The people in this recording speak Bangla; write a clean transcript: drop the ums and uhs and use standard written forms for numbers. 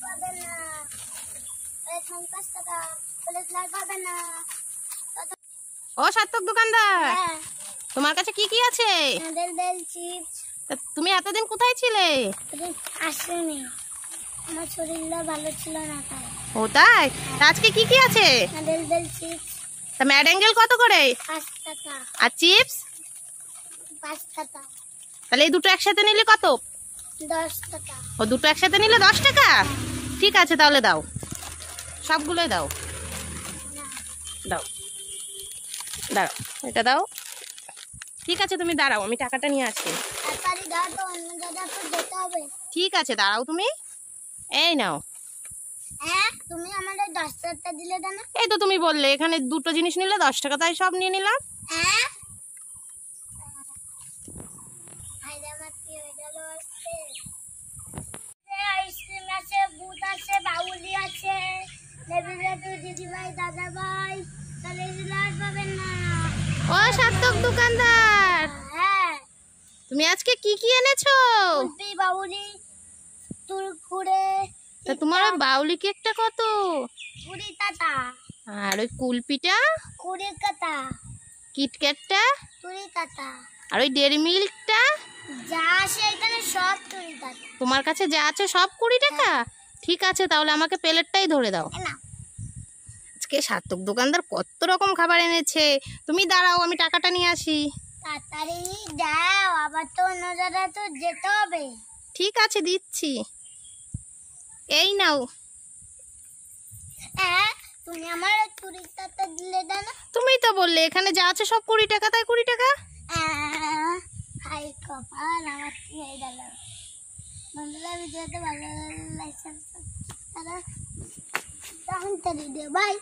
পাবেন না, 50 টাকা প্লেট লাল পাবেন না। ও সার্থক দোকানদার, হ্যাঁ, তোমার কাছে কি কি আছে? বেল চিপস। তুমি এতদিন কোথায় ছিলে? আসেনি, আমার শরীরটা ভালো ছিল না তাই। ও তাই? আজকে কি কি আছে? বেল চিপস। তা ম্যাড অ্যাঙ্গেল কত করে? 5 টাকা। আর চিপস? 5 টাকা। তাহলে এই দুটো একসাথে নিলে কত? 10 টাকা। ও দুটো একসাথে নিলে 10 টাকা? ঠিক আছে তাহলে দাও, সবগুলোই দাও। দাও, দাঁড়াও, এটা দাও। ঠিক আছে তুমি দাঁড়াও, আমি টাকাটা নিয়ে আসছি। তাড়াতাড়ি দাও তো, অন্য জায়গায় তো যেতে হবে। ঠিক আছে দাঁড়াও তুমি, এই নাও। হ্যাঁ, তুমি আমাদের 10 টাকা দিলে না? এই তো তুমি বললে এখানে দুটো জিনিস নিলে 10 টাকা, তাই সব নিয়ে নিলাম। হ্যাঁ, হায়দ্রাবাদী হয়ে আসছে, আইসক্রিম আছে, বুট আছে, বাউলি আছে, নেভিলাটু দিদিভাই দাদা ভাই, তাহলে লাল পাবেন না। ও সার্থক দোকানদার, হ্যাঁ, তুমি আজকে কি কি এনেছো? কুলপি, বাউলি, কুরকুরে। তা তোমার ওই বাউলি কেকটা কত? 20 টাকা। আর ওই কুলপিটা? 20 টাকা। কিটক্যাটটা? 20 টাকা। আর ওই ডেয়ারি মিল্কটা? যা আছে এখানে সব 20 টাকা। তোমার কাছে যা আছে সব 20 টাকা? ঠিক আছে তাহলে আমাকে প্লেটটাই ধরে দাও। না, আজকে সার্থক দোকানদার কত রকম খাবার এনেছে। তুমি দাঁড়াও, আমি টাকাটা নিয়ে আসি। তাড়াতাড়ি দাও, আবার তো অন্য জায়গায় তো যেতে হবে। ঠিক আছে দিচ্ছি, এই নাও। হ্যাঁ, তুমি আমার 20 টাকা দিলে না? তুমি তো বললে এখানে যা আছে সব 20 টাকা, তাই 20 টাকা। হাই কপাল, আমার কি হয়ে গেল। বন্ধুরা, ভিডিওটা ভালো লাগছে তারা তাড়াতাড়ি দিও, বাই।